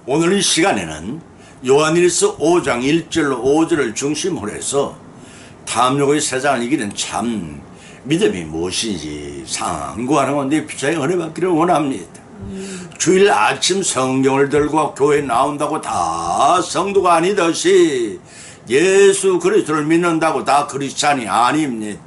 오늘 이 시간에는 요한일서 5장 1절로 5절을 중심으로 해서 탐욕의 세상을 이기는 참 믿음이 무엇인지 상고하는 건데 비차에 은혜 받기를 원합니다. 주일 아침 성경을 들고 교회에 나온다고 다 성도가 아니듯이 예수 그리스도를 믿는다고 다 크리스찬이 아닙니다.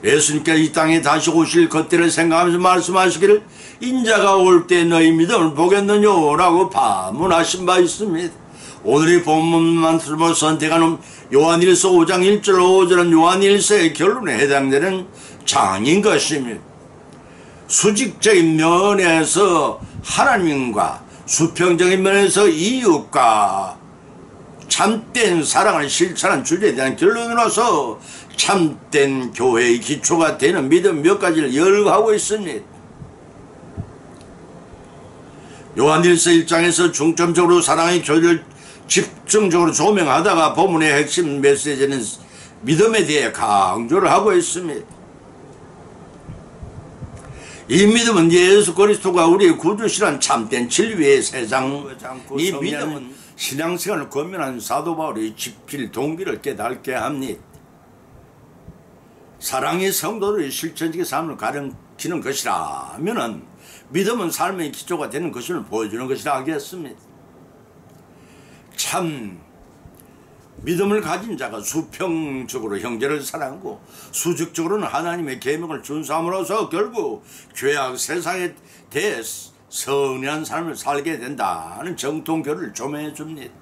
예수님께서 이 땅에 다시 오실 그때를 생각하면서 말씀하시기를 인자가 올 때 너희 믿음을 보겠느냐 라고 반문하신 바 있습니다. 오늘의 본문만 선택하는 요한일서 5장 1절 5절은 요한일서의 결론에 해당되는 장인 것입니다. 수직적인 면에서 하나님과 수평적인 면에서 이웃과 참된 사랑을 실천한 주제에 대한 결론으로서 참된 교회의 기초가 되는 믿음 몇 가지를 열거하고 있습니다. 요한일서 1장에서 중점적으로 사랑의 교리를 집중적으로 조명하다가 본문의 핵심 메시지는 믿음에 대해 강조를 하고 있습니다. 이 믿음은 예수 그리스도가 우리의 구주시란 참된 진리의 세상, 이 믿음은 신앙생활을 권면한 사도 바울이 지킬 동기를 깨닫게 합니다. 사랑의 성도들의 실천적인 삶을 가르치는 것이라면은 믿음은 삶의 기초가 되는 것을 보여주는 것이라 하겠습니다. 참 믿음을 가진 자가 수평적으로 형제를 사랑하고 수직적으로는 하나님의 계명을 준수함으로써 결국 죄악 세상에 대해 선한 삶을 살게 된다는 정통교리를 조명해 줍니다.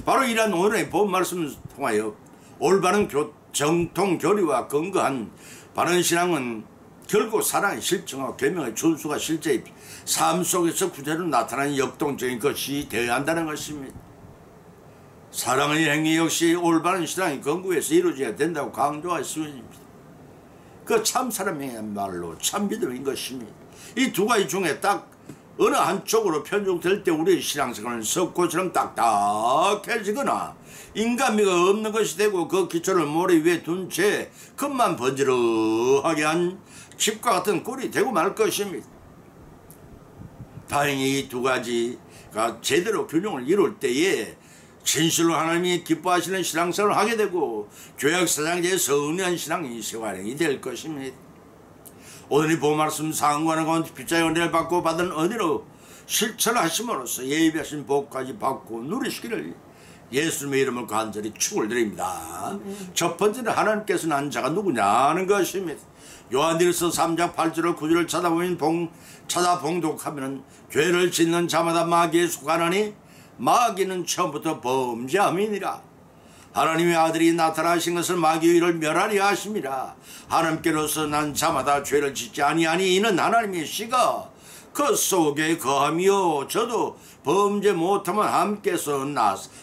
바로 이러한 오늘의 본 말씀을 통하여 올바른 정통교리와 근거한 바른 신앙은 결국 사랑의 실증과 계명의 준수가 실제 삶 속에서 구체로 나타나는 역동적인 것이 되어야 한다는 것입니다. 사랑의 행위 역시 올바른 신앙의 근거에서 이루어져야 된다고 강조하였습니다. 그 참 사람이야말로 참 믿음인 것입니다. 이 두 가지 중에 딱 어느 한쪽으로 편중될 때 우리의 신앙생활은 석고처럼 딱딱해지거나 인간미가 없는 것이 되고 그 기초를 모래 위에 둔 채 끝만 번지르하게 한 집과 같은 꼴이 되고 말 것입니다. 다행히 이 두 가지가 제대로 균형을 이룰 때에 진실로 하나님이 기뻐하시는 신앙생활을 하게 되고 죄악 세상에 선한 신앙이 생활이 될 것입니다. 오늘 이 본 말씀 상고하는 가운데 빗자의 은혜를 받고 받은 은혜로 실천하심으로써 예비하신 복까지 받고 누리시기를 예수님의 이름을 간절히 축원드립니다. 첫 번째는 하나님께서 난 자가 누구냐는 것입니다. 요한일서 3장 8절을 9절을 찾아보면 찾아 봉독하면 죄를 짓는 자마다 마귀에 속하나니 마귀는 처음부터 범죄함이니라. 하나님의 아들이 나타나신 것을 마귀의 일을 멸하리 하심이라. 하나님께로서 난 자마다 죄를 짓지 아니하니 이는 하나님의 씨가 그 속에 거함이요 저도 범죄 못하면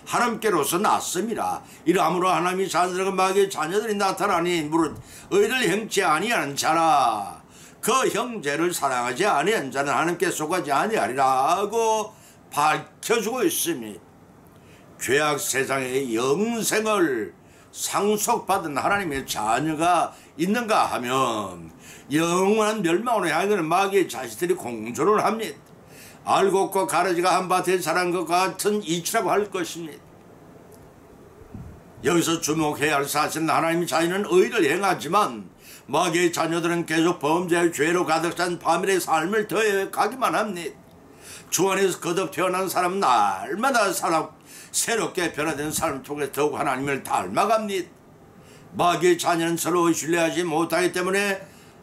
하나님께로서 났음이라. 이러함으로 하나님이 자녀들과 마귀의 자녀들이 나타나니 무릇 의를 행치 아니하는 자라. 그 형제를 사랑하지 아니한 자는 하나님께 속하지 아니하리라고 밝혀주고 있습니다. 죄악 세상의 영생을 상속받은 하나님의 자녀가 있는가 하면 영원한 멸망으로 향하는 마귀의 자식들이 공존을 합니다. 알곡과 가라지가 한 밭에 자란 것 같은 이치라고 할 것입니다. 여기서 주목해야 할 사실은 하나님의 자녀는 의를 행하지만 마귀의 자녀들은 계속 범죄의 죄로 가득 찬 파멸의 삶을 더해 가기만 합니다. 주 안에서 거듭 태어난 사람은 날마다 새롭게 변화된 삶을 통해 더욱 하나님을 닮아갑니다. 마귀의 자녀는 서로 신뢰하지 못하기 때문에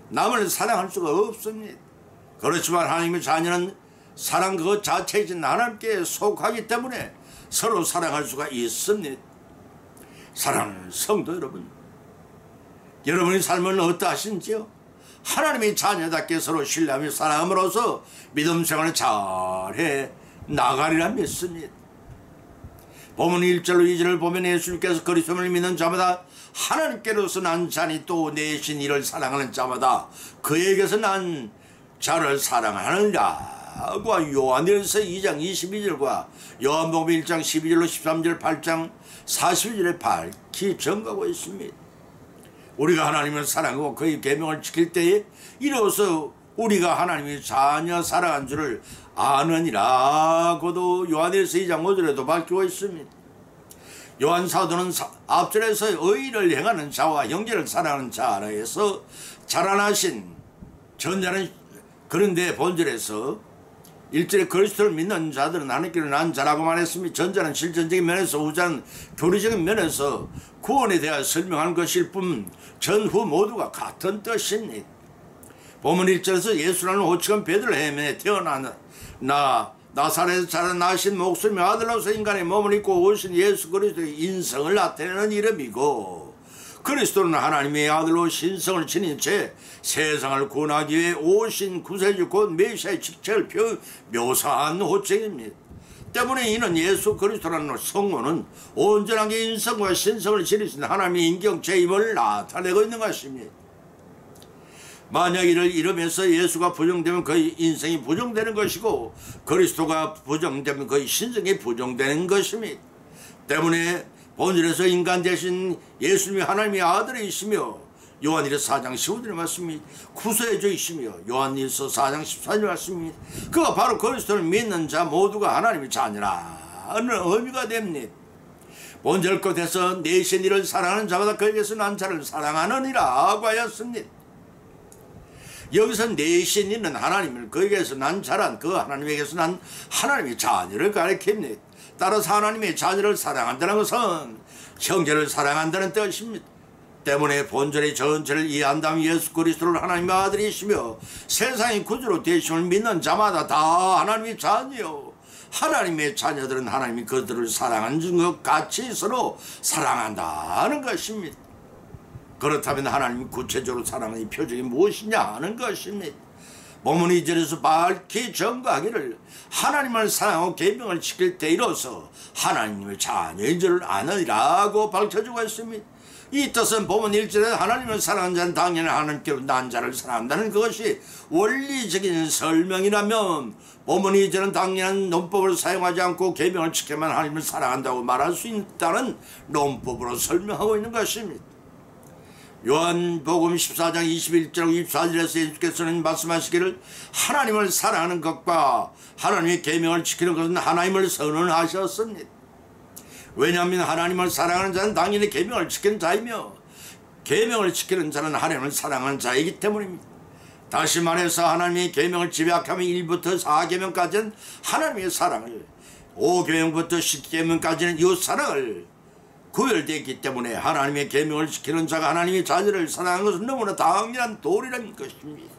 남을 사랑할 수가 없습니다. 그렇지만 하나님의 자녀는 사랑 그 자체이신 하나님께 속하기 때문에 서로 사랑할 수가 있습니다. 사랑하는 성도 여러분, 여러분의 삶은 어떠하신지요? 하나님의 자녀답게 서로 신뢰하며 사랑함으로써 믿음 생활을 잘해 나가리라 믿습니다. 본문 1절로 2절을 보면 예수님께서 그리스도를 믿는 자마다 하나님께로서 난 자니 또 내신 이를 사랑하는 자마다 그에게서 난 자를 사랑하느냐고 요한일서 2장 22절과 요한복음 1장 12절로 13절 8장 42절에 밝히 전가하고 있습니다. 우리가 하나님을 사랑하고 그의 계명을 지킬 때에 이로써 우리가 하나님의 자녀 사랑한 줄을 아느니라고도 요한일서 2장 5절에도 밝히고 있습니다. 요한 사도는 앞절에서 의를 행하는 자와 형제를 사랑하는 자라에서 자라나신 전자는, 그런데 본절에서 1절에 그리스도를 믿는 자들은 하나님께로 난 자라고 말했습니다. 전자는 실전적인 면에서, 후자는 교리적인 면에서 구원에 대하여 설명하는 것일 뿐 전후 모두가 같은 뜻입니다. 본문 1절에서 예수라는 호칭은 베들레헴에 태어난 나사렛에서 자라나신 목숨의 아들로서 인간의 몸을 입고 오신 예수 그리스도의 인성을 나타내는 이름이고, 그리스도는 하나님의 아들로 신성을 지닌 채 세상을 구원하기 위해 오신 구세주 곧 메시아의 직책을 묘사한 호칭입니다. 때문에 이는 예수 그리스도라는 성모는 온전하게 인성과 신성을 지니신 하나님의 인격체임을 나타내고 있는 것입니다. 만약 이를 이름에서 예수가 부정되면 그의 인성이 부정되는 것이고, 그리스도가 부정되면 그의 신성이 부정되는 것입니다. 때문에 본질에서 인간 대신 예수님이 하나님의 아들이시며, 요한일서 4장 15절의 말씀입니다. 구세주이시며, 요한일서 4장 14절의 말씀입니다. 그가 바로 그리스도를 믿는 자 모두가 하나님의 자녀라는 의미가 됩니다. 본절 끝에서 내신 이를 사랑하는 자마다 그에게서 난 자를 사랑하느니라고 하였습니다. 여기서 내신 이는 하나님을, 그에게서 난 자란, 그 하나님에게서 난 하나님의 자녀를 가리킵니다. 따라서 하나님의 자녀를 사랑한다는 것은 형제를 사랑한다는 뜻입니다. 때문에 본절의 전체를 이해한다면 예수 그리스도를 하나님의 아들이시며 세상의 구주로 되심을 믿는 자마다 다 하나님의 자녀요, 하나님의 자녀들은 하나님이 그들을 사랑하는 것 같이 서로 사랑한다는 것입니다. 그렇다면 하나님이 구체적으로 사랑의 표적이 무엇이냐 하는 것입니다. 본문 2절에서 밝히 전가하기를 하나님을 사랑하고 계명을 지킬 때 이로써 하나님의 자녀인 줄 아느니라고 밝혀주고 있습니다. 이 뜻은 본문 1절에 하나님을 사랑하는 자는 당연히 하나님께로 난 자를 사랑한다는 그것이 원리적인 설명이라면, 본문 2절은 당연한 논법을 사용하지 않고 계명을 지켜만 하나님을 사랑한다고 말할 수 있다는 논법으로 설명하고 있는 것입니다. 요한복음 14장 21절 24절에서 예수께서는 말씀하시기를 하나님을 사랑하는 것과 하나님의 계명을 지키는 것은 하나님을 선언하셨습니다. 왜냐하면 하나님을 사랑하는 자는 당연히 계명을 지키는 자이며, 계명을 지키는 자는 하나님을 사랑하는 자이기 때문입니다. 다시 말해서 하나님의 계명을 집약하면 1부터 4계명까지는 하나님의 사랑을, 5계명부터 10계명까지는 이 사랑을 구별되어 있기 때문에 하나님의 계명을 지키는 자가 하나님의 자녀를 사랑하는 것은 너무나 당연한 도리라는 것입니다.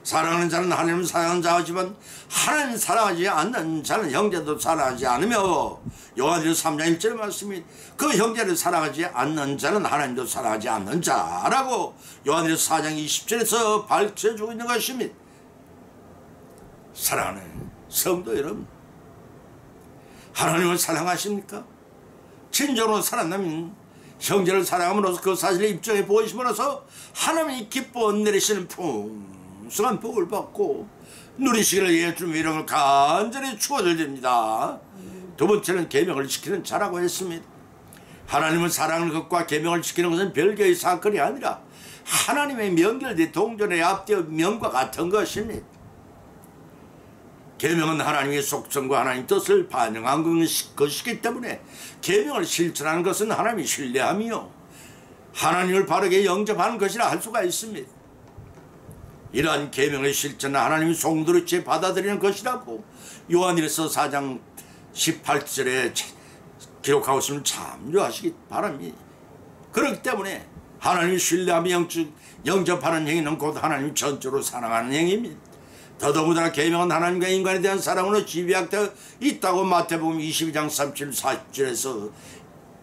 사랑하는 자는 하나님을 사랑하는 자지만 하나님을 사랑하지 않는 자는 형제도 사랑하지 않으며, 요한일서 3장 1절의 말씀이 그 형제를 사랑하지 않는 자는 하나님도 사랑하지 않는 자라고 요한일서 4장 20절에서 밝혀주고 있는 것입니다. 사랑하는 성도 여러분, 하나님을 사랑하십니까? 진정으로 사랑하면 형제를 사랑함으로써 그 사실을 입증해 보이심으로써 하나님이 기뻐 내리시는 풍성한 복을 받고 누리시기를 예수님 이름을 간절히 축원드립니다. 두 번째는 계명을 지키는 자라고 했습니다. 하나님을 사랑하는 것과 계명을 지키는 것은 별개의 사건이 아니라 하나님의 명결대 동전에 앞대어 명과 같은 것입니다. 계명은 하나님의 속성과 하나님의 뜻을 반영한 것이기 때문에 계명을 실천하는 것은 하나님이 신뢰하며 하나님을 바르게 영접하는 것이라 할 수가 있습니다. 이러한 계명의 실천은 하나님이 송두리째 받아들이는 것이라고 요한일서 4장 18절에 기록하고 있음을 참조하시기 바랍니다. 그렇기 때문에 하나님이 신뢰하며 영접하는 행위는 곧 하나님이 전적으로 사랑하는 행위입니다. 더더군다나 계명은 하나님과 인간에 대한 사랑으로 집약되어 있다고 마태복음 22장 37, 40절에서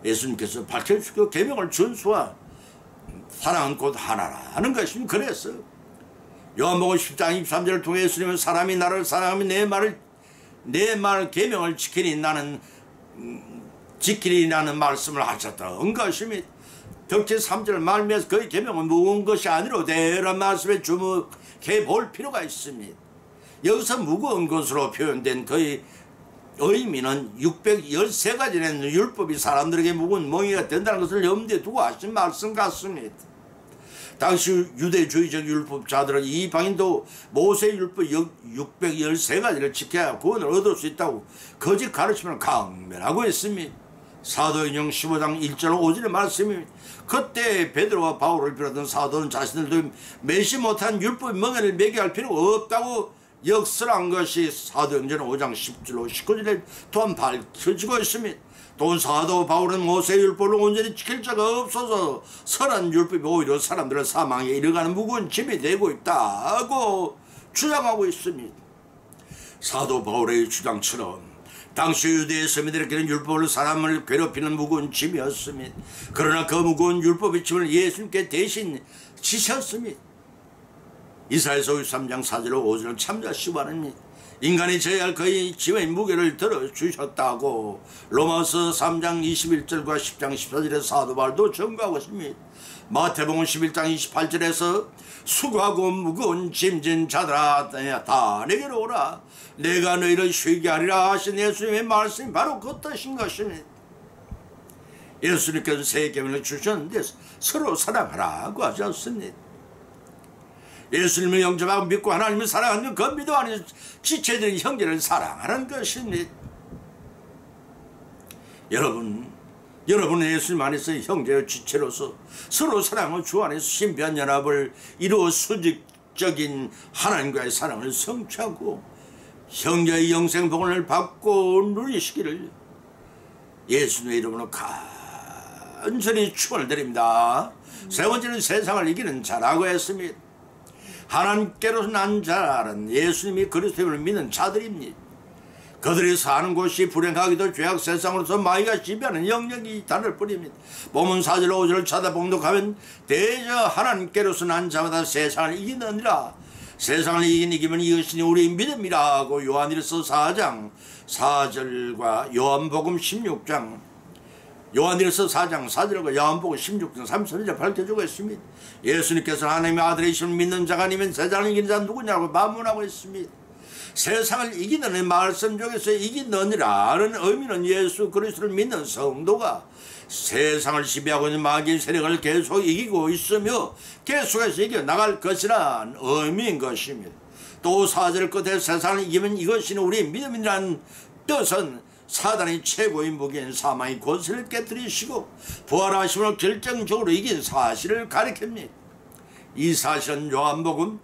예수님께서 밝혀주시고 계명을 준수한 사랑은 곧 하나라는 것입니다. 그래서 요한복음 10장 23절을 통해 예수님은 사람이 나를 사랑하면 내 말 계명을 지키리 나는 말씀을 하셨던 것입니다. 덕지 3절 말미에서 그의 계명은 무거운 것이 아니로되라는 말씀에 주목해 볼 필요가 있습니다. 여기서 무거운 것으로 표현된 그의 의미는 613가지의 율법이 사람들에게 무거운 멍이가 된다는 것을 염두에 두고 하신 말씀 같습니다. 당시 유대주의적 율법자들은 이방인도 모세율법 613가지를 지켜야 구원을 얻을 수 있다고 거짓 가르침을 강멸하고 있습니다. 사도행전 15장 1절 5절의 말씀입니다. 그때 베드로와 바울을 비롯한 사도는 자신들도 매시 못한 율법 멍에를 매개할 필요가 없다고 역설한 것이 사도행전 5장 10절로 19절에 또한 밝혀지고 있습니다. 또 사도 바울은 모세율법을 온전히 지킬 자가 없어서 선한 율법이 오히려 사람들을 사망에 이르가는 무거운 짐이 되고 있다고 주장하고 있습니다. 사도 바울의 주장처럼 당시 유대의 서민들에게는 율법을 사람을 괴롭히는 무거운 짐이었습니다. 그러나 그 무거운 율법의 짐을 예수님께 대신 지셨습니다. 이사야서 53장 4절로 5절을 참조하시기 바랍니다. 인간이 져야 할 그의 짐의 무게를 들어주셨다고 로마서 3장 21절과 10장 14절의 사도 바울도 증거하고 있습니다. 마태복음 11장 28절에서 수고하고 무거운 짐진 자들아 다 내게로 오라 내가 너희를 쉬게 하리라 하신 예수님의 말씀이 바로 그 뜻인 것입니다. 예수님께서 새 계명을 주셨는데 서로 사랑하라고 하셨습니다. 예수님을 영접하고 믿고 하나님을 사랑하는 그 믿음 안에 지체된 형제를 사랑하는 것입니다. 여러분은 예수님 안에서 형제의 지체로서 서로 사랑하고 주 안에서 신비한 연합을 이루어 수직적인 하나님과의 사랑을 성취하고 형제의 영생 복을 받고 누리시기를 예수님의 이름으로 간절히 축원드립니다. 세 번째는 세상을 이기는 자라고 했습니다. 하나님께로서 난 자는 예수님이 그리스도를 믿는 자들입니다. 그들이 사는 곳이 불행하기도 죄악 세상으로서 마귀가 지배하는 영역이 다를 뿐입니다. 본문 4절 5절을 찾아봉독하면 대저 하나님께로서 난 자마다 세상을 이기느니라. 세상을 이기면 이것이 우리 믿음이라고 요한일서 4장 4절과 요한복음 16장 요한일서 4장 4절과 요한복음 16장 33절 밝혀주고 있습니다. 예수님께서 하나님의 아들이심을 믿는 자가 아니면 세상을 이기는 자는 누구냐고 반문하고 있습니다. 세상을 이기는 말씀 중에서 이기느니라는 의미는 예수 그리스도를 믿는 성도가 세상을 지배하고 있는 마귀의 세력을 계속 이기고 있으며 계속해서 이겨나갈 것이라는 의미인 것입니다. 또 4절 끝에 세상을 이기면 이것이 우리 믿음이라는 뜻은 사단의 최고의 무기인 사망의 권세를 깨뜨리시고 부활하심으로 결정적으로 이긴 사실을 가리킵니다. 이 사실은 요한복음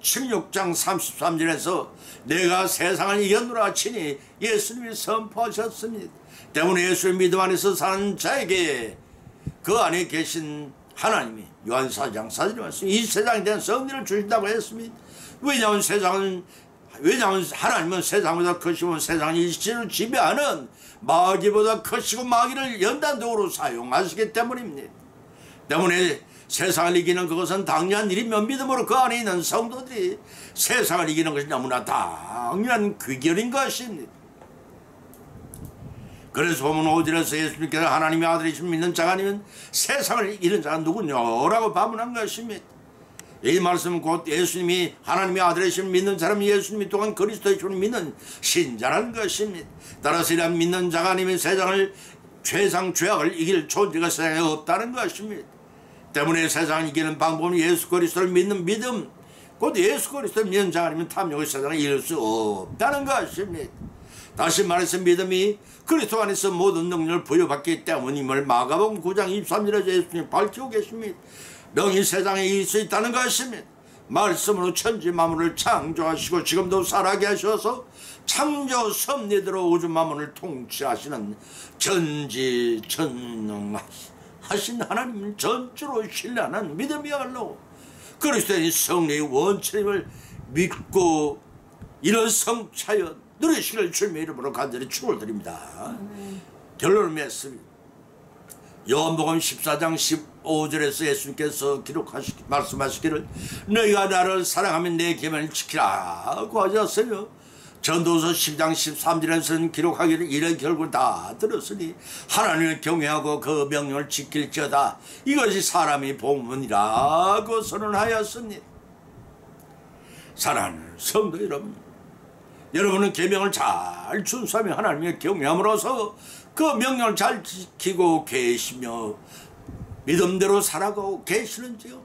16장 33절에서 내가 세상을 이겼노라 치니 예수님이 선포하셨습니다. 때문에 예수의 믿음 안에서 사는 자에게 그 안에 계신 하나님이 요한 4장 4절에 말씀 이 세상에 대한 승리를 주신다고 했습니다. 왜냐하면 하나님은 세상보다 크시고 세상을 일시로 지배하는 마귀보다 크시고 마귀를 연단적으로 사용하시기 때문입니다. 때문에 세상을 이기는 그것은 당연한 일이며 믿음으로 그 안에 있는 성도들이 세상을 이기는 것이 너무나 당연한 귀결인 것입니다. 그래서 보면 5절에서 예수님께서 하나님의 아들이심 믿는 자가 아니면 세상을 이기는 자가 누구냐라고 반문한 것입니다. 이 말씀은 곧 예수님이 하나님의 아들이심 믿는 사람 예수님이 또한 그리스도이심을 믿는 신자라는 것입니다. 따라서 이런 믿는 자가 아니면 세상을 죄악을 이길 존재가 세상에 없다는 것입니다. 때문에 세상을 이기는 방법은 예수 그리스도를 믿는 믿음 곧 예수 그리스도를 믿는 자가 아니면 탐욕의 세상을 이길 수 없다는 것입니다. 다시 말해서 믿음이 그리스도 안에서 모든 능력을 부여받기 때문임을 마가복음 9장 23절에서 예수님이 밝히고 계십니다. 명이 세상에 이길 수 있다는 것입니다. 말씀으로 천지 만물을 창조하시고 지금도 살아게 하셔서 창조 섭리대로 우주 만물을 통치하시는 전지전능하신 하나님을 전주로 신뢰하는 믿음이야말로 그리스도의 성령의 원천임을 믿고 이런 성차여 누리시길 주님의 이름으로 간절히 축원을 드립니다. 결론을 맺습니다. 요한복음 14장 15절에서 예수님께서 말씀하시기를 너희가 나를 사랑하면 내 계명을 지키라고 하셨어요. 전도서 10장 13절에서는 기록하기를 이런 결국 다 들었으니 하나님을 경외하고 그 명령을 지킬지어다 이것이 사람의 복문이라고 선언하였습니다. 사랑하는 성도 여러분은 계명을 잘 준수하며 하나님을 경외함으로써 그 명령을 잘 지키고 계시며 믿음대로 살아가고 계시는지요?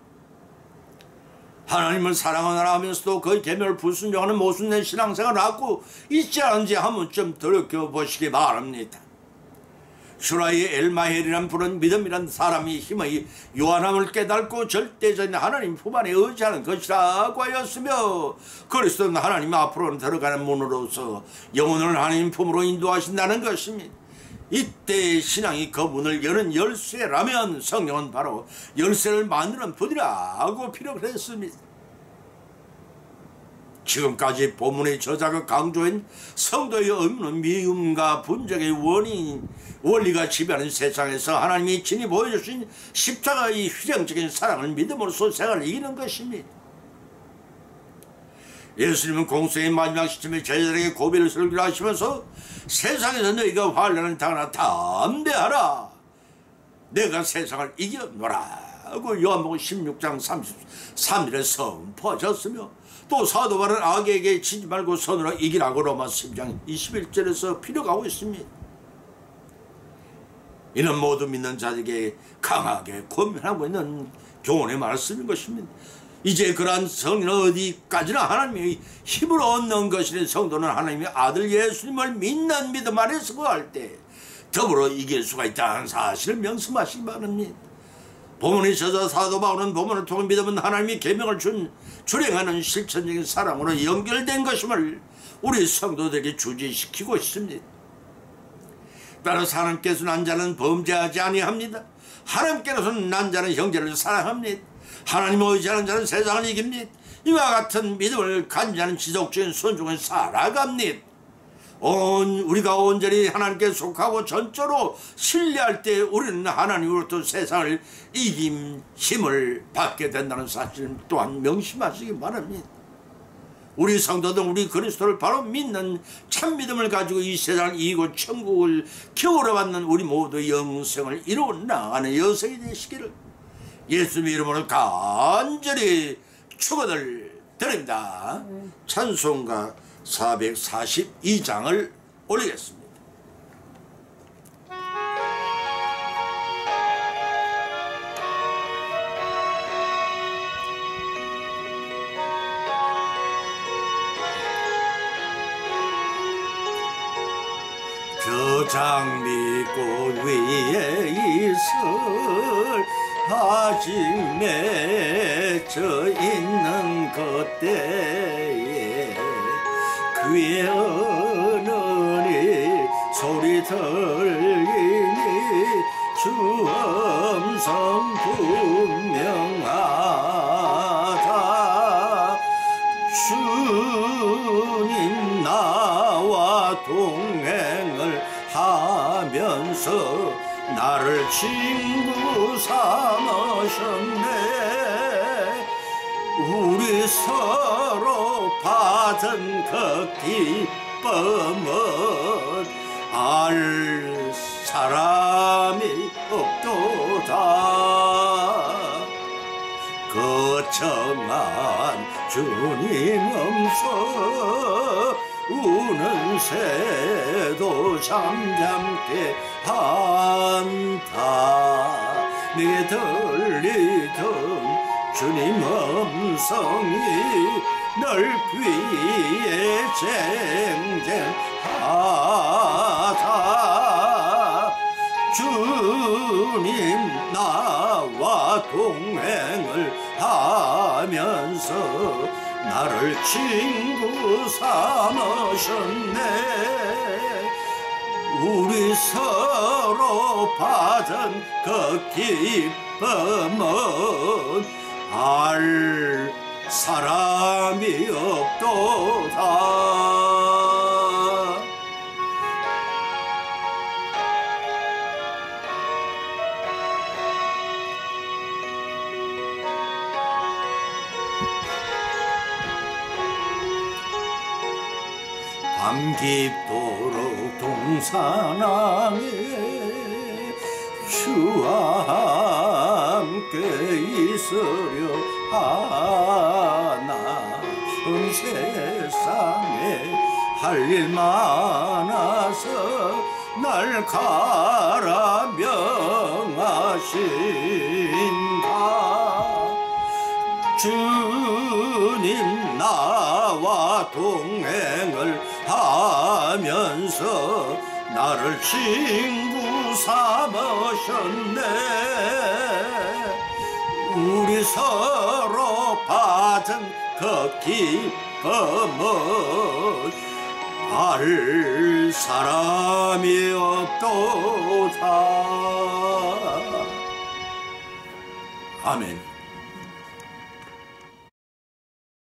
하나님을 사랑하느라 하면서도 그 계명을 불순종하는 모순된 신앙생활을 하고 있지 않은지 한번 좀 돌이켜보시기 바랍니다. 슈라의 엘마헬이란 분은 믿음이란 사람이 힘의 요한함을 깨닫고 절대적인 하나님 품 안에 의지하는 것이라고 하였으며, 그리스도는 하나님 앞으로 들어가는 문으로서 영혼을 하나님 품으로 인도하신다는 것입니다. 이때 신앙이 그 문을 여는 열쇠라면 성령은 바로 열쇠를 만드는 분이라고 피력을 했습니다. 지금까지 본문의 저자가 강조한 성도의 의무는 미움과 분쟁의 원리가 지배하는 세상에서 하나님이 친히 보여주신 십자가의 휘정적인 사랑을 믿음으로써 생활을 이기는 것입니다. 예수님은 공생의 마지막 시점에 제자들에게 고비를 설교를 하시면서 세상에서 너희가 환난을 당하나 담대하라, 내가 세상을 이겨노라고 요한복음 16장 33절에 선포하셨으며, 또 사도 바울은 악에게 지지 말고 선으로 이기라고 로마 10장 21절에서 피력하고 있습니다. 이는 모두 믿는 자에게 강하게 권면하고 있는 교훈의 말씀인 것입니다. 이제 그러한 성리는 어디까지나 하나님의 힘으로 얻는 것이니 성도는 하나님의 아들 예수님을 믿는 믿음 안에서 거할 때 더불어 이길 수가 있다는 사실을 명심하시기 바랍니다. 본문의 저자 사도 바울은 본문을 통해 믿음은 하나님이 계명을 준행하는 실천적인 사랑으로 연결된 것임을 우리 성도들에게 주지시키고 있습니다. 따라서 하나님께서 난 자는 범죄하지 아니합니다. 하나님께서는 난 자는 형제를 사랑합니다. 하나님을 의지하는 자는 세상을 이깁니다. 이와 같은 믿음을 간자는 지속적인 순종을 살아갑니다. 우리가 온전히 하나님께 속하고 전적으로 신뢰할 때 우리는 하나님으로부터 세상을 이긴 힘을 받게 된다는 사실 또한 명심하시기 바랍니다. 우리 성도들, 우리 그리스도를 바로 믿는 참 믿음을 가지고 이 세상을 이기고 천국을 겨울에 받는 우리 모두의 영생을 이루어 나가는 여성이 되시기를 예수님의 이름으로 간절히 축원을 드립니다. 찬송가 442장을 올리겠습니다. 저 장미꽃 위에 있을 아직 맺혀 있는 그때에 귀에 어느니 소리 들리니 주 음성 분명하다. 주님 나와 동행을 하면서 나를 친구 삼으셨네. 우리 서로 받은 그 기쁨은 알 사람이 없도다. 거창한 주님 음성 우는 새도 잠잠케 한다. 내게 들리던 주님 음성이 널 귀에 쟁쟁하다. 주님 나와 동행을 하면서 나를 친구 삼으셨네. 우리 서로 받은 그 기쁨은 알 사람이 없도다. 밤 깊도록 동산항에 주와 함께 있으려 하나. 온 세상에 할 일 많아서 날 가라 명하신다. 주 주님 나와 동행을 하면서 나를 친구 삼으셨네. 우리 서로 받은 그 기쁨은 알 사람이 없도다. 아멘.